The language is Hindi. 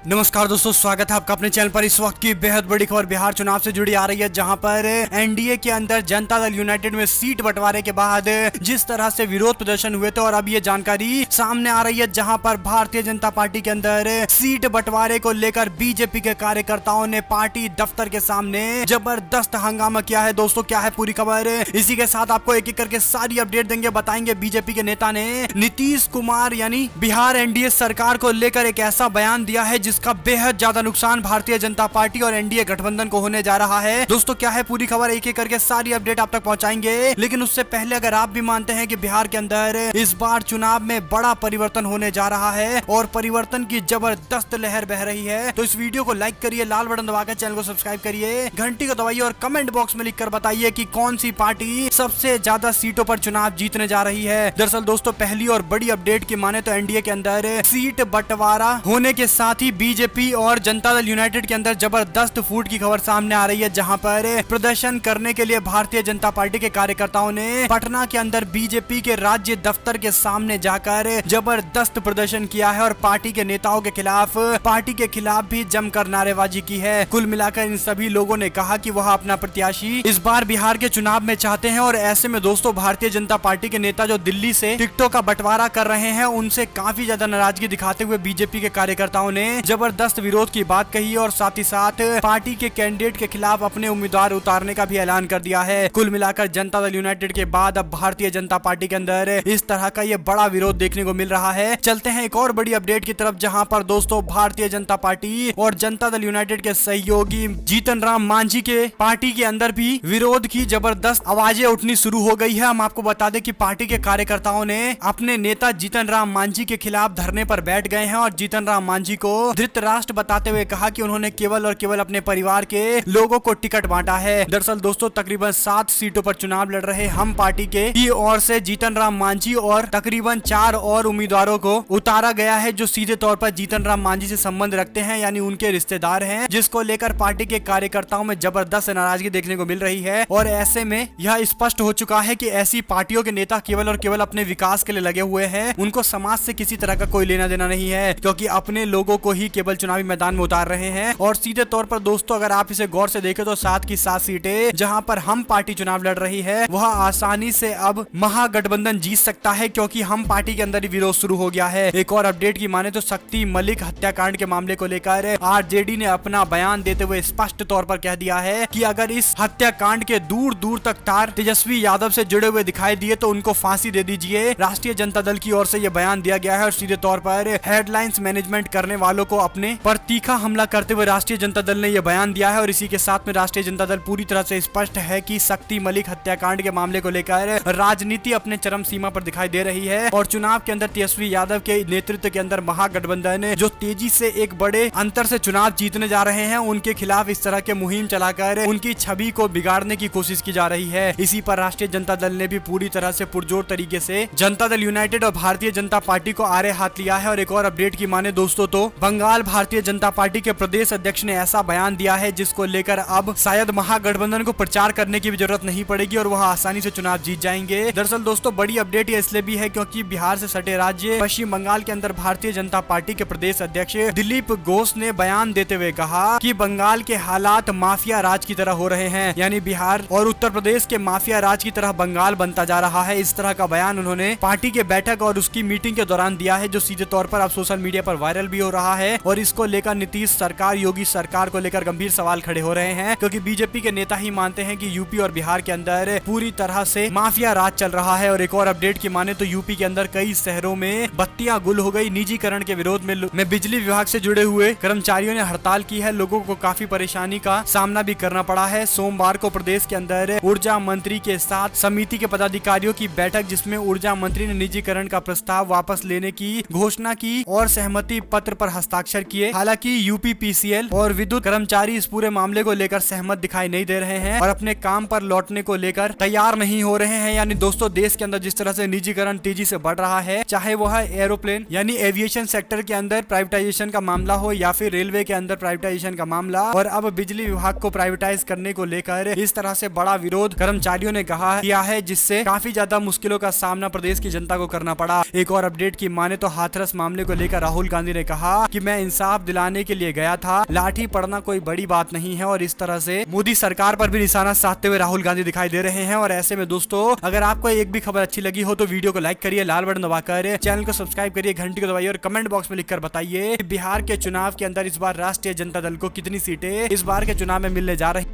नमस्कार दोस्तों, स्वागत है आपका अपने चैनल पर। इस वक्त की बेहद बड़ी खबर बिहार चुनाव से जुड़ी आ रही है, जहां पर एनडीए के अंदर जनता दल यूनाइटेड में सीट बंटवारे के बाद जिस तरह से विरोध प्रदर्शन हुए थे, और अब ये जानकारी सामने आ रही है जहां पर भारतीय जनता पार्टी के अंदर सीट बंटवारे को लेकर बीजेपी के कार्यकर्ताओं ने पार्टी दफ्तर के सामने जबरदस्त हंगामा किया है। दोस्तों, क्या है पूरी खबर, इसी के साथ आपको एक एक करके सारी अपडेट देंगे, बताएंगे। बीजेपी के नेता ने नीतीश कुमार यानी बिहार एनडीए सरकार को लेकर एक ऐसा बयान दिया है जिसका बेहद ज्यादा नुकसान भारतीय जनता पार्टी और एनडीए गठबंधन को होने जा रहा है। दोस्तों, क्या है पूरी खबर, एक एक करके सारी अपडेट आप तक पहुंचाएंगे। लेकिन उससे पहले अगर आप भी मानते हैं कि बिहार के अंदर इस बार चुनाव में बड़ा परिवर्तन होने जा रहा है और परिवर्तन की जबरदस्त लहर बह रही है, तो इस वीडियो को लाइक करिए, लाल बटन दबाकर चैनल को सब्सक्राइब करिए, घंटी को दबाइए और कमेंट बॉक्स में लिखकर बताइए कि कौन सी पार्टी सबसे ज्यादा सीटों पर चुनाव जीतने जा रही है। दरअसल दोस्तों, पहली और बड़ी अपडेट की माने तो एनडीए के अंदर सीट बंटवारा होने के साथ ही बीजेपी और जनता दल यूनाइटेड के अंदर जबरदस्त फूट की खबर सामने आ रही है, जहां पर प्रदर्शन करने के लिए भारतीय जनता पार्टी के कार्यकर्ताओं ने पटना के अंदर बीजेपी के राज्य दफ्तर के सामने जाकर जबरदस्त प्रदर्शन किया है और पार्टी के नेताओं के खिलाफ, पार्टी के खिलाफ भी जमकर नारेबाजी की है। कुल मिलाकर इन सभी लोगों ने कहा कि वह अपना प्रत्याशी इस बार बिहार के चुनाव में चाहते हैं, और ऐसे में दोस्तों भारतीय जनता पार्टी के नेता जो दिल्ली से टिकटों का बंटवारा कर रहे हैं, उनसे काफी ज्यादा नाराजगी दिखाते हुए बीजेपी के कार्यकर्ताओं ने जबरदस्त विरोध की बात कही और साथ ही साथ पार्टी के कैंडिडेट के खिलाफ अपने उम्मीदवार उतारने का भी ऐलान कर दिया है। कुल मिलाकर जनता दल यूनाइटेड के बाद अब भारतीय जनता पार्टी के अंदर इस तरह का ये बड़ा विरोध देखने को मिल रहा है। चलते हैं एक और बड़ी अपडेट की तरफ, जहां पर दोस्तों भारतीय जनता पार्टी और जनता दल यूनाइटेड के सहयोगी जीतन राम मांझी के पार्टी के अंदर भी विरोध की जबरदस्त आवाजें उठनी शुरू हो गई है। हम आपको बता दें कि पार्टी के कार्यकर्ताओं ने अपने नेता जीतन राम मांझी के खिलाफ धरने पर बैठ गए हैं और जीतन राम मांझी को धृतराष्ट्र बताते हुए कहा कि उन्होंने केवल और केवल अपने परिवार के लोगों को टिकट बांटा है। दरअसल दोस्तों, तकरीबन 7 सीटों पर चुनाव लड़ रहे हम पार्टी की ओर से जीतन राम मांझी और तकरीबन 4 और उम्मीदवारों को उतारा गया है, जो सीधे तौर पर जीतन राम मांझी से संबंध रखते हैं, यानी उनके रिश्तेदार हैं, जिसको लेकर पार्टी के कार्यकर्ताओं में जबरदस्त नाराजगी देखने को मिल रही है। और ऐसे में यह स्पष्ट हो चुका है कि ऐसी पार्टियों के नेता केवल और केवल अपने विकास के लिए लगे हुए हैं, उनको समाज से किसी तरह का कोई लेना देना नहीं है, क्योंकि अपने लोगों को ही केवल चुनावी मैदान में उतार रहे हैं। और सीधे तौर पर दोस्तों, अगर आप इसे गौर से देखें तो 7 की 7 सीटें जहां पर हम पार्टी चुनाव लड़ रही है, वह आसानी से अब महागठबंधन जीत सकता है, क्योंकि हम पार्टी के अंदर ही विरोध शुरू हो गया है। एक और अपडेट की माने तो शक्ति मलिक हत्याकांड के मामले को लेकर आरजेडी ने अपना बयान देते हुए स्पष्ट तौर पर कह दिया है कि अगर इस हत्याकांड के दूर दूर तक तार तेजस्वी यादव से जुड़े हुए दिखाई दिए तो उनको फांसी दे दीजिए। राष्ट्रीय जनता दल की ओर से यह बयान दिया गया है और सीधे तौर पर हेडलाइंस मैनेजमेंट करने वालों को अपने पर तीखा हमला करते हुए राष्ट्रीय जनता दल ने यह बयान दिया है। और इसी के साथ में राष्ट्रीय जनता दल पूरी तरह से स्पष्ट है कि शक्ति मलिक हत्याकांड के मामले को लेकर राजनीति अपने चरम सीमा पर दिखाई दे रही है और चुनाव के अंदर तेजस्वी यादव के नेतृत्व के अंदर महागठबंधन जो तेजी से एक बड़े अंतर से चुनाव जीतने जा रहे हैं, उनके खिलाफ इस तरह के मुहिम चलाकर उनकी छवि को बिगाड़ने की कोशिश की जा रही है। इसी पर राष्ट्रीय जनता दल ने भी पूरी तरह से पुरजोर तरीके से जनता दल यूनाइटेड और भारतीय जनता पार्टी को आड़े हाथ लिया है। और एक और अपडेट की माने दोस्तों, तो बंगाल भारतीय जनता पार्टी के प्रदेश अध्यक्ष ने ऐसा बयान दिया है जिसको लेकर अब शायद महागठबंधन को प्रचार करने की भी जरूरत नहीं पड़ेगी और वह आसानी से चुनाव जीत जाएंगे। दरअसल दोस्तों, बड़ी अपडेट ये इसलिए भी है क्योंकि बिहार से सटे राज्य पश्चिम बंगाल के अंदर भारतीय जनता पार्टी के प्रदेश अध्यक्ष दिलीप घोष ने बयान देते हुए कहा कि बंगाल के हालात माफिया राज की तरह हो रहे हैं, यानी बिहार और उत्तर प्रदेश के माफिया राज की तरह बंगाल बनता जा रहा है। इस तरह का बयान उन्होंने पार्टी के बैठक और उसकी मीटिंग के दौरान दिया है, जो सीधे तौर पर अब सोशल मीडिया पर वायरल भी हो रहा है। और इसको लेकर नीतीश सरकार, योगी सरकार को लेकर गंभीर सवाल खड़े हो रहे हैं, क्योंकि बीजेपी के नेता ही मानते हैं कि यूपी और बिहार के अंदर पूरी तरह से माफिया राज चल रहा है। और एक और अपडेट की माने तो यूपी के अंदर कई शहरों में बत्तियां गुल हो गई। निजीकरण के विरोध में बिजली विभाग से जुड़े हुए कर्मचारियों ने हड़ताल की है। लोगों को काफी परेशानी का सामना भी करना पड़ा है। सोमवार को प्रदेश के अंदर ऊर्जा मंत्री के साथ समिति के पदाधिकारियों की बैठक, जिसमें ऊर्जा मंत्री ने निजीकरण का प्रस्ताव वापस लेने की घोषणा की और सहमति पत्र पर हस्ताक्षर किए। हालांकि यूपीपीसीएल और विद्युत कर्मचारी इस पूरे मामले को लेकर सहमत दिखाई नहीं दे रहे हैं और अपने काम पर लौटने को लेकर तैयार नहीं हो रहे हैं। यानी दोस्तों, देश के अंदर जिस तरह से निजीकरण तेजी से बढ़ रहा है, चाहे वह एरोप्लेन यानी एविएशन सेक्टर के अंदर प्राइवेटाइजेशन का मामला हो या फिर रेलवे के अंदर प्राइवेटाइजेशन का मामला, और अब बिजली विभाग को प्राइवेटाइज करने को लेकर इस तरह से बड़ा विरोध कर्मचारियों ने किया है, जिससे काफी ज्यादा मुश्किलों का सामना प्रदेश की जनता को करना पड़ा। एक और अपडेट की माने तो हाथरस मामले को लेकर राहुल गांधी ने कहा कि मैं इंसाफ दिलाने के लिए गया था। लाठी पड़ना कोई बड़ी बात नहीं है। और इस तरह से मोदी सरकार पर भी निशाना साधते हुए राहुल गांधी दिखाई दे रहे हैं। और ऐसे में दोस्तों, अगर आपको एक भी खबर अच्छी लगी हो तो वीडियो को लाइक करिए, लाल बटन दबाकर चैनल को सब्सक्राइब करिए, घंटी को दबाइए और कमेंट बॉक्स में लिखकर बताइए बिहार के चुनाव के अंदर इस बार राष्ट्रीय जनता दल को कितनी सीटें इस बार के चुनाव में मिलने जा रही।